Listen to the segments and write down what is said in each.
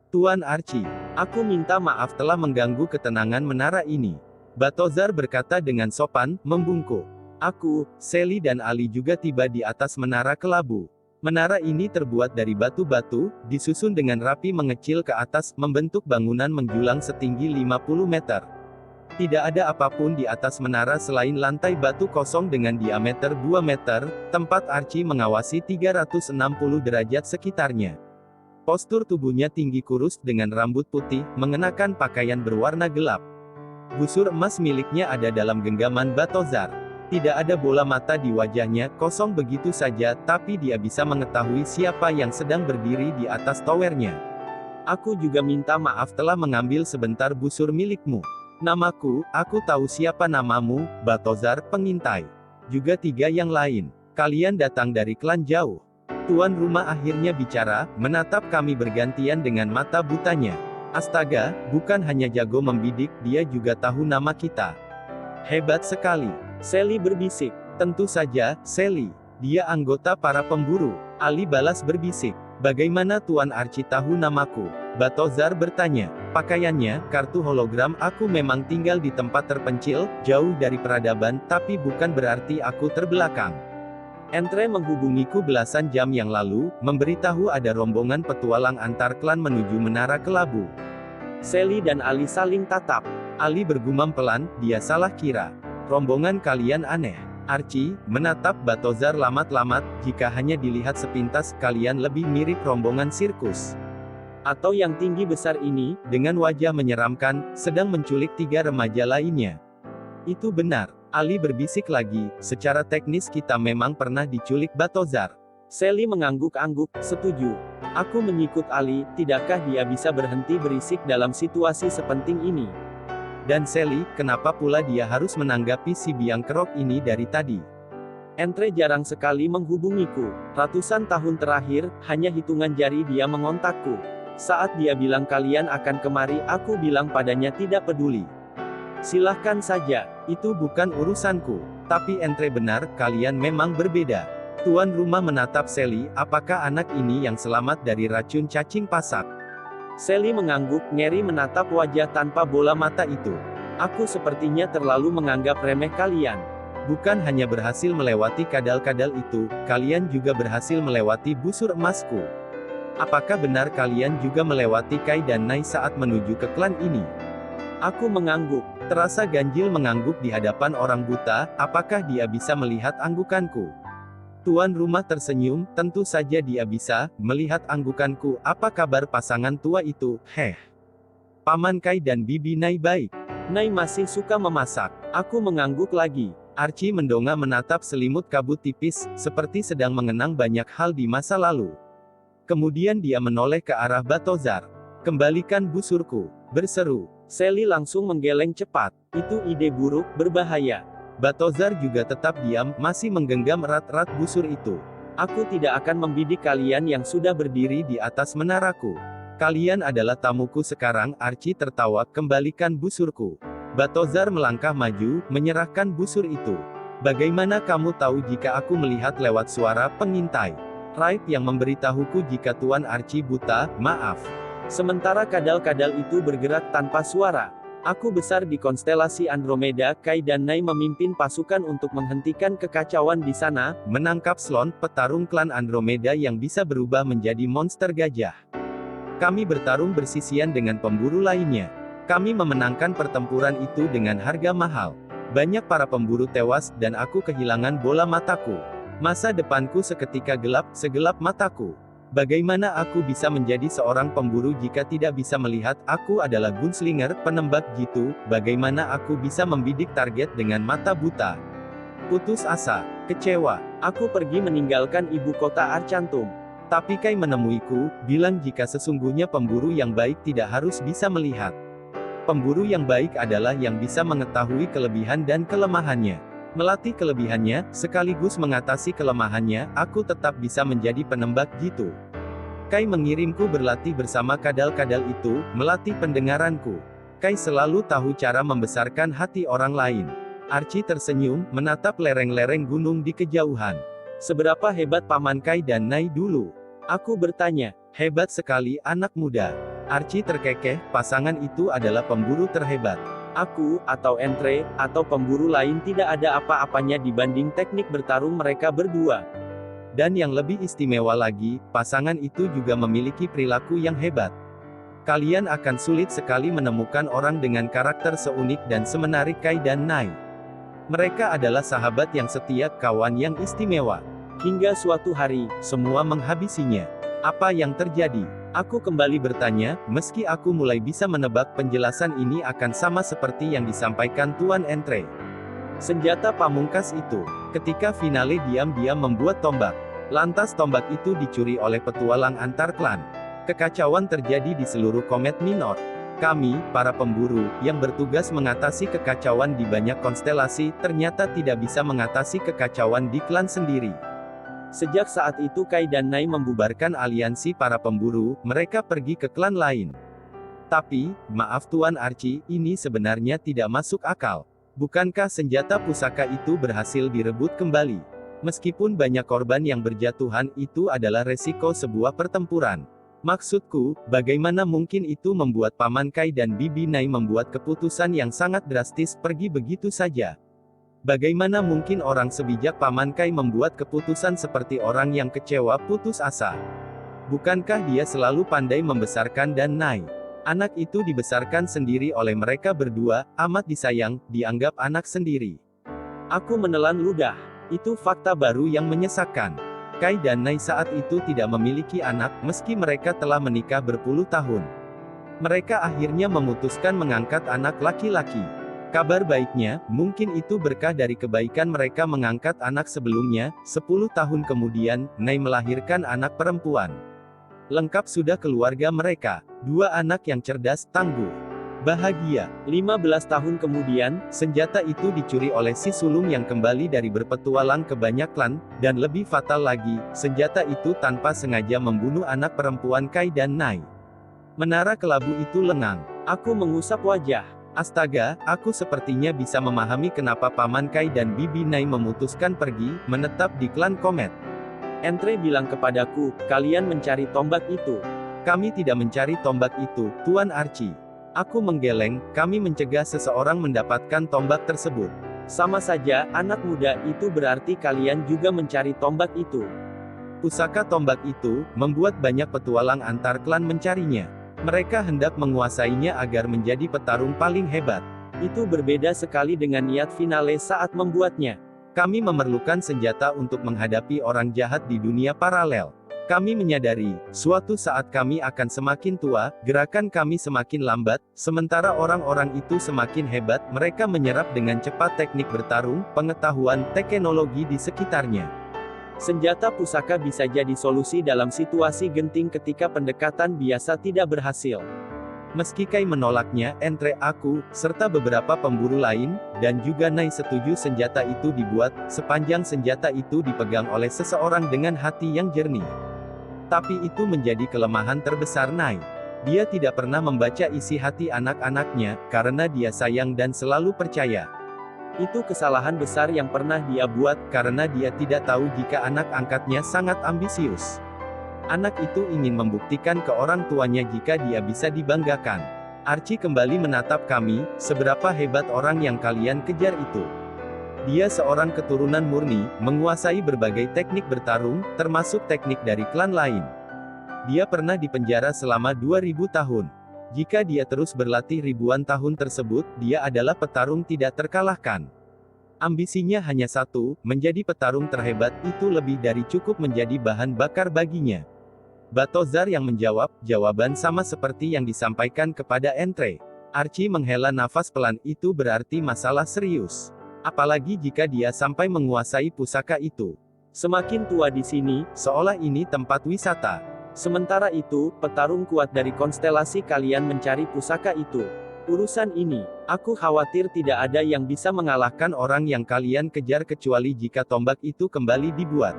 Tuan Archie, aku minta maaf telah mengganggu ketenangan menara ini. Balthazar berkata dengan sopan, membungkuk. Aku, Sally dan Ali juga tiba di atas menara kelabu. Menara ini terbuat dari batu-batu, disusun dengan rapi mengecil ke atas, membentuk bangunan menjulang setinggi 50 meter. Tidak ada apapun di atas menara selain lantai batu kosong dengan diameter 2 meter, tempat Archie mengawasi 360 derajat sekitarnya. Postur tubuhnya tinggi kurus dengan rambut putih, mengenakan pakaian berwarna gelap. Busur emas miliknya ada dalam genggaman Balthazar. Tidak ada bola mata di wajahnya, kosong begitu saja, tapi dia bisa mengetahui siapa yang sedang berdiri di atas towernya. Aku juga minta maaf telah mengambil sebentar busur milikmu. Namaku, aku tahu siapa namamu, Balthazar, pengintai. Juga 3 yang lain. Kalian datang dari klan jauh. Tuan rumah akhirnya bicara, menatap kami bergantian dengan mata butanya. Astaga, bukan hanya jago membidik, dia juga tahu nama kita. Hebat sekali. Sally berbisik. Tentu saja, Sally. Dia anggota para pemburu. Ali balas berbisik. Bagaimana Tuan Archie tahu namaku? Balthazar bertanya. Pakaiannya, kartu hologram, aku memang tinggal di tempat terpencil, jauh dari peradaban, tapi bukan berarti aku terbelakang. Entre menghubungiku belasan jam yang lalu, memberitahu ada rombongan petualang antar klan menuju menara kelabu. Sally dan Ali saling tatap. Ali bergumam pelan, dia salah kira. Rombongan kalian aneh. Archie menatap Balthazar lamat-lamat, jika hanya dilihat sepintas, kalian lebih mirip rombongan sirkus. Atau yang tinggi besar ini, dengan wajah menyeramkan, sedang menculik 3 remaja lainnya. Itu benar. Ali berbisik lagi, secara teknis kita memang pernah diculik Balthazar. Sally mengangguk-angguk, setuju. Aku menyikut Ali, tidakkah dia bisa berhenti berisik dalam situasi sepenting ini? Dan Sally, kenapa pula dia harus menanggapi si biang kerok ini dari tadi? Entre jarang sekali menghubungiku. Ratusan tahun terakhir, hanya hitungan jari dia mengontakku. Saat dia bilang kalian akan kemari, aku bilang padanya tidak peduli. Silahkan saja, itu bukan urusanku. Tapi Entre benar, kalian memang berbeda. Tuan rumah menatap Sally, apakah anak ini yang selamat dari racun cacing pasak? Sally mengangguk, ngeri menatap wajah tanpa bola mata itu. Aku sepertinya terlalu menganggap remeh kalian. Bukan hanya berhasil melewati kadal-kadal itu, kalian juga berhasil melewati busur emasku. Apakah benar kalian juga melewati Kai dan Nai saat menuju ke klan ini? Aku mengangguk. Terasa ganjil mengangguk di hadapan orang buta, apakah dia bisa melihat anggukanku? Tuan rumah tersenyum, tentu saja dia bisa melihat anggukanku. Apa kabar pasangan tua itu? Paman Kai dan Bibi Nai baik. Nai masih suka memasak. Aku mengangguk lagi. Archie mendongak menatap selimut kabut tipis, seperti sedang mengenang banyak hal di masa lalu. Kemudian dia menoleh ke arah Balthazar. Kembalikan busurku, berseru. Sally langsung menggeleng cepat. Itu ide buruk, berbahaya. Balthazar juga tetap diam, masih menggenggam erat-erat busur itu. Aku tidak akan membidik kalian yang sudah berdiri di atas menaraku. Kalian adalah tamuku sekarang, Archie tertawa, kembalikan busurku. Balthazar melangkah maju, menyerahkan busur itu. Bagaimana kamu tahu jika aku melihat lewat suara pengintai? Wright yang memberitahuku jika Tuan Archie buta, maaf. Sementara kadal-kadal itu bergerak tanpa suara. Aku besar di konstelasi Andromeda, Kai dan Nai memimpin pasukan untuk menghentikan kekacauan di sana, menangkap Sloan, petarung klan Andromeda yang bisa berubah menjadi monster gajah. Kami bertarung bersisian dengan pemburu lainnya. Kami memenangkan pertempuran itu dengan harga mahal. Banyak para pemburu tewas, dan aku kehilangan bola mataku. Masa depanku seketika gelap, segelap mataku. Bagaimana aku bisa menjadi seorang pemburu jika tidak bisa melihat? Aku adalah gunslinger, penembak jitu. Bagaimana aku bisa membidik target dengan mata buta? Putus asa, kecewa. Aku pergi meninggalkan ibu kota Arcantum. Tapi Kai menemuiku, bilang jika sesungguhnya pemburu yang baik tidak harus bisa melihat. Pemburu yang baik adalah yang bisa mengetahui kelebihan dan kelemahannya. Melatih kelebihannya, sekaligus mengatasi kelemahannya, aku tetap bisa menjadi penembak jitu. Kai mengirimku berlatih bersama kadal-kadal itu, melatih pendengaranku. Kai selalu tahu cara membesarkan hati orang lain. Archie tersenyum, menatap lereng-lereng gunung di kejauhan. Seberapa hebat Paman Kai dan Nai dulu? Aku bertanya. Hebat sekali, anak muda. Archie terkekeh, pasangan itu adalah pemburu terhebat. Aku, atau Entre, atau pemburu lain tidak ada apa-apanya dibanding teknik bertarung mereka berdua. Dan yang lebih istimewa lagi, pasangan itu juga memiliki perilaku yang hebat. Kalian akan sulit sekali menemukan orang dengan karakter seunik dan semenarik Kai dan Nai. Mereka adalah sahabat yang setia, kawan yang istimewa. Hingga suatu hari, semua menghabisinya. Apa yang terjadi? Aku kembali bertanya, meski aku mulai bisa menebak penjelasan ini akan sama seperti yang disampaikan Tuan Entre. Senjata pamungkas itu, ketika finale diam-diam membuat tombak. Lantas tombak itu dicuri oleh petualang antar klan. Kekacauan terjadi di seluruh Komet Minor. Kami, para pemburu, yang bertugas mengatasi kekacauan di banyak konstelasi, ternyata tidak bisa mengatasi kekacauan di klan sendiri. Sejak saat itu Kai dan Nai membubarkan aliansi para pemburu, mereka pergi ke klan lain. Tapi, maaf Tuan Archie, ini sebenarnya tidak masuk akal. Bukankah senjata pusaka itu berhasil direbut kembali? Meskipun banyak korban yang berjatuhan, itu adalah resiko sebuah pertempuran. Maksudku, bagaimana mungkin itu membuat Paman Kai dan Bibi Nai membuat keputusan yang sangat drastis pergi begitu saja? Bagaimana mungkin orang sebijak Paman Kai membuat keputusan seperti orang yang kecewa putus asa? Bukankah dia selalu pandai membesarkan dan Nai? Anak itu dibesarkan sendiri oleh mereka berdua, amat disayang, dianggap anak sendiri. Aku menelan ludah. Itu fakta baru yang menyesakkan. Kai dan Nai saat itu tidak memiliki anak, meski mereka telah menikah berpuluh tahun. Mereka akhirnya memutuskan mengangkat anak laki-laki. Kabar baiknya, mungkin itu berkah dari kebaikan mereka mengangkat anak sebelumnya. 10 tahun kemudian, Nai melahirkan anak perempuan. Lengkap sudah keluarga mereka. 2 anak yang cerdas, tangguh, bahagia. 15 tahun kemudian, senjata itu dicuri oleh si sulung yang kembali dari berpetualang ke banyak klan, dan lebih fatal lagi, senjata itu tanpa sengaja membunuh anak perempuan Kai dan Nai. Menara kelabu itu lengang. Aku mengusap wajah. Astaga, aku sepertinya bisa memahami kenapa Paman Kai dan Bibi Nai memutuskan pergi, menetap di klan Komet. Entre bilang kepadaku, kalian mencari tombak itu. Kami tidak mencari tombak itu, Tuan Archie. Aku menggeleng, kami mencegah seseorang mendapatkan tombak tersebut. Sama saja, anak muda, itu berarti kalian juga mencari tombak itu. Pusaka tombak itu, membuat banyak petualang antar klan mencarinya. Mereka hendak menguasainya agar menjadi petarung paling hebat. Itu berbeda sekali dengan niat finale saat membuatnya. Kami memerlukan senjata untuk menghadapi orang jahat di dunia paralel. Kami menyadari, suatu saat kami akan semakin tua, gerakan kami semakin lambat, sementara orang-orang itu semakin hebat, mereka menyerap dengan cepat teknik bertarung, pengetahuan, teknologi di sekitarnya. Senjata pusaka bisa jadi solusi dalam situasi genting ketika pendekatan biasa tidak berhasil. Meski Kai menolaknya, Entre, aku, serta beberapa pemburu lain, dan juga Nai setuju senjata itu dibuat, sepanjang senjata itu dipegang oleh seseorang dengan hati yang jernih. Tapi itu menjadi kelemahan terbesar Nai. Dia tidak pernah membaca isi hati anak-anaknya, karena dia sayang dan selalu percaya. Itu kesalahan besar yang pernah dia buat, karena dia tidak tahu jika anak angkatnya sangat ambisius. Anak itu ingin membuktikan ke orang tuanya jika dia bisa dibanggakan. Archie kembali menatap kami, seberapa hebat orang yang kalian kejar itu. Dia seorang keturunan murni, menguasai berbagai teknik bertarung, termasuk teknik dari klan lain. Dia pernah dipenjara selama 2000 tahun. Jika dia terus berlatih ribuan tahun tersebut, dia adalah petarung tidak terkalahkan. Ambisinya hanya satu, menjadi petarung terhebat, itu lebih dari cukup menjadi bahan bakar baginya. Balthazar yang menjawab, jawaban sama seperti yang disampaikan kepada Entre. Archie menghela nafas pelan, itu berarti masalah serius. Apalagi jika dia sampai menguasai pusaka itu. Semakin tua di sini, seolah ini tempat wisata. Sementara itu, petarung kuat dari konstelasi kalian mencari pusaka itu. Urusan ini, aku khawatir tidak ada yang bisa mengalahkan orang yang kalian kejar kecuali jika tombak itu kembali dibuat.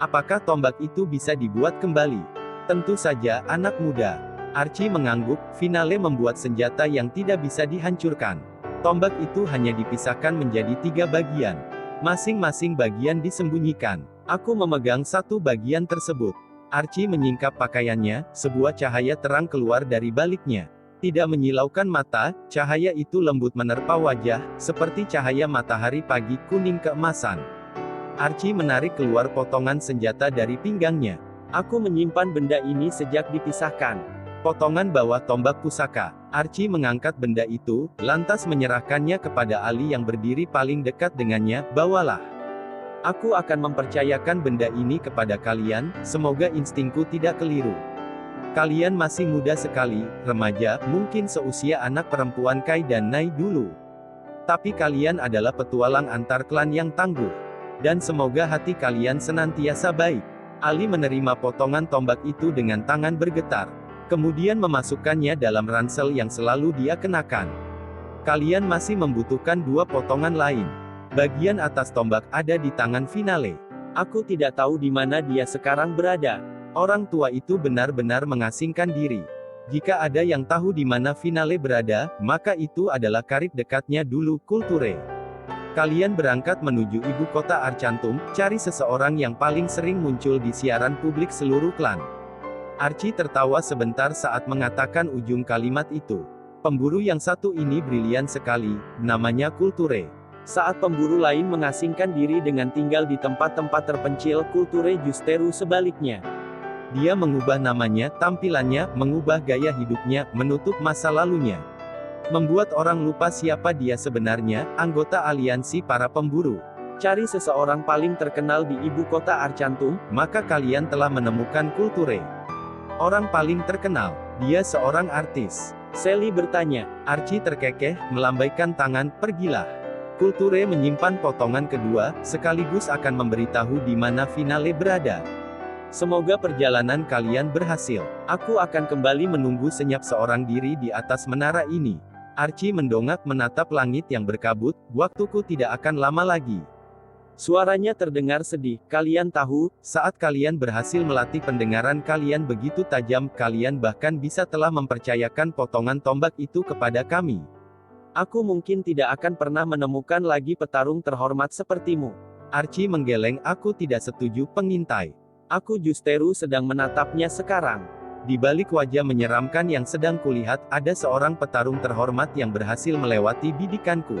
Apakah tombak itu bisa dibuat kembali? Tentu saja, anak muda. Archie mengangguk, finale membuat senjata yang tidak bisa dihancurkan. Tombak itu hanya dipisahkan menjadi 3 bagian. Masing-masing bagian disembunyikan. Aku memegang satu bagian tersebut. Archie menyingkap pakaiannya, sebuah cahaya terang keluar dari baliknya. Tidak menyilaukan mata, cahaya itu lembut menerpa wajah, seperti cahaya matahari pagi kuning keemasan. Archie menarik keluar potongan senjata dari pinggangnya. Aku menyimpan benda ini sejak dipisahkan. Potongan bawah tombak pusaka. Archie mengangkat benda itu, lantas menyerahkannya kepada Ali yang berdiri paling dekat dengannya. Bawalah. Aku akan mempercayakan benda ini kepada kalian, semoga instingku tidak keliru. Kalian masih muda sekali, remaja, mungkin seusia anak perempuan Kai dan Nai dulu. Tapi kalian adalah petualang antar klan yang tangguh. Dan semoga hati kalian senantiasa baik. Ali menerima potongan tombak itu dengan tangan bergetar. Kemudian memasukkannya dalam ransel yang selalu dia kenakan. Kalian masih membutuhkan 2 potongan lain. Bagian atas tombak ada di tangan Finale. Aku tidak tahu di mana dia sekarang berada. Orang tua itu benar-benar mengasingkan diri. Jika ada yang tahu di mana Finale berada, maka itu adalah karib dekatnya dulu, Kulture. Kalian berangkat menuju ibu kota Arcantum, cari seseorang yang paling sering muncul di siaran publik seluruh klan. Archie tertawa sebentar saat mengatakan ujung kalimat itu. Pemburu yang satu ini brilian sekali, namanya Kulture. Saat pemburu lain mengasingkan diri dengan tinggal di tempat-tempat terpencil, Kulture Justeru sebaliknya. Dia mengubah namanya, tampilannya, mengubah gaya hidupnya, menutup masa lalunya. Membuat orang lupa siapa dia sebenarnya, anggota aliansi para pemburu. Cari seseorang paling terkenal di ibu kota Arcantum, maka kalian telah menemukan Kulture. Orang paling terkenal, dia seorang artis. Sally bertanya. Archie terkekeh, melambaikan tangan, pergilah. Kulture menyimpan potongan kedua, sekaligus akan memberitahu di mana Finale berada. Semoga perjalanan kalian berhasil. Aku akan kembali menunggu senyap seorang diri di atas menara ini. Archie mendongak menatap langit yang berkabut, waktuku tidak akan lama lagi. Suaranya terdengar sedih. Kalian tahu, saat kalian berhasil melatih pendengaran kalian begitu tajam, kalian bahkan bisa telah mempercayakan potongan tombak itu kepada kami. Aku mungkin tidak akan pernah menemukan lagi petarung terhormat sepertimu. Archie menggeleng, aku tidak setuju, pengintai. Aku Justeru sedang menatapnya sekarang. Di balik wajah menyeramkan yang sedang kulihat, ada seorang petarung terhormat yang berhasil melewati bidikanku.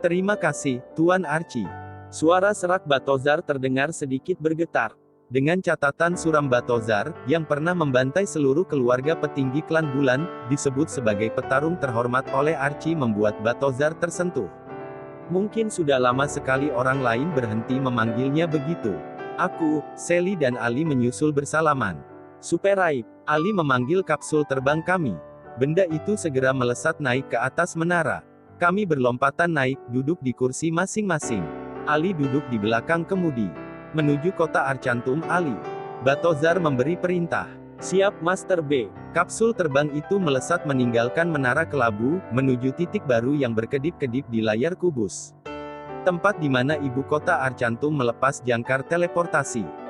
Terima kasih, Tuan Archie. Suara serak Batozar terdengar sedikit bergetar. Dengan catatan suram Batozar, yang pernah membantai seluruh keluarga petinggi klan Bulan, disebut sebagai petarung terhormat oleh Archie membuat Batozar tersentuh. Mungkin sudah lama sekali orang lain berhenti memanggilnya begitu. Aku, Sally dan Ali menyusul bersalaman. Super Raib. Ali memanggil kapsul terbang kami. Benda itu segera melesat naik ke atas menara. Kami berlompatan naik, duduk di kursi masing-masing. Ali duduk di belakang kemudi. Menuju kota Arcantum, Ali. Batozar memberi perintah. Siap, Master B. Kapsul terbang itu melesat meninggalkan menara kelabu, menuju titik baru yang berkedip-kedip di layar kubus. Tempat di mana ibu kota Arcantum melepas jangkar teleportasi.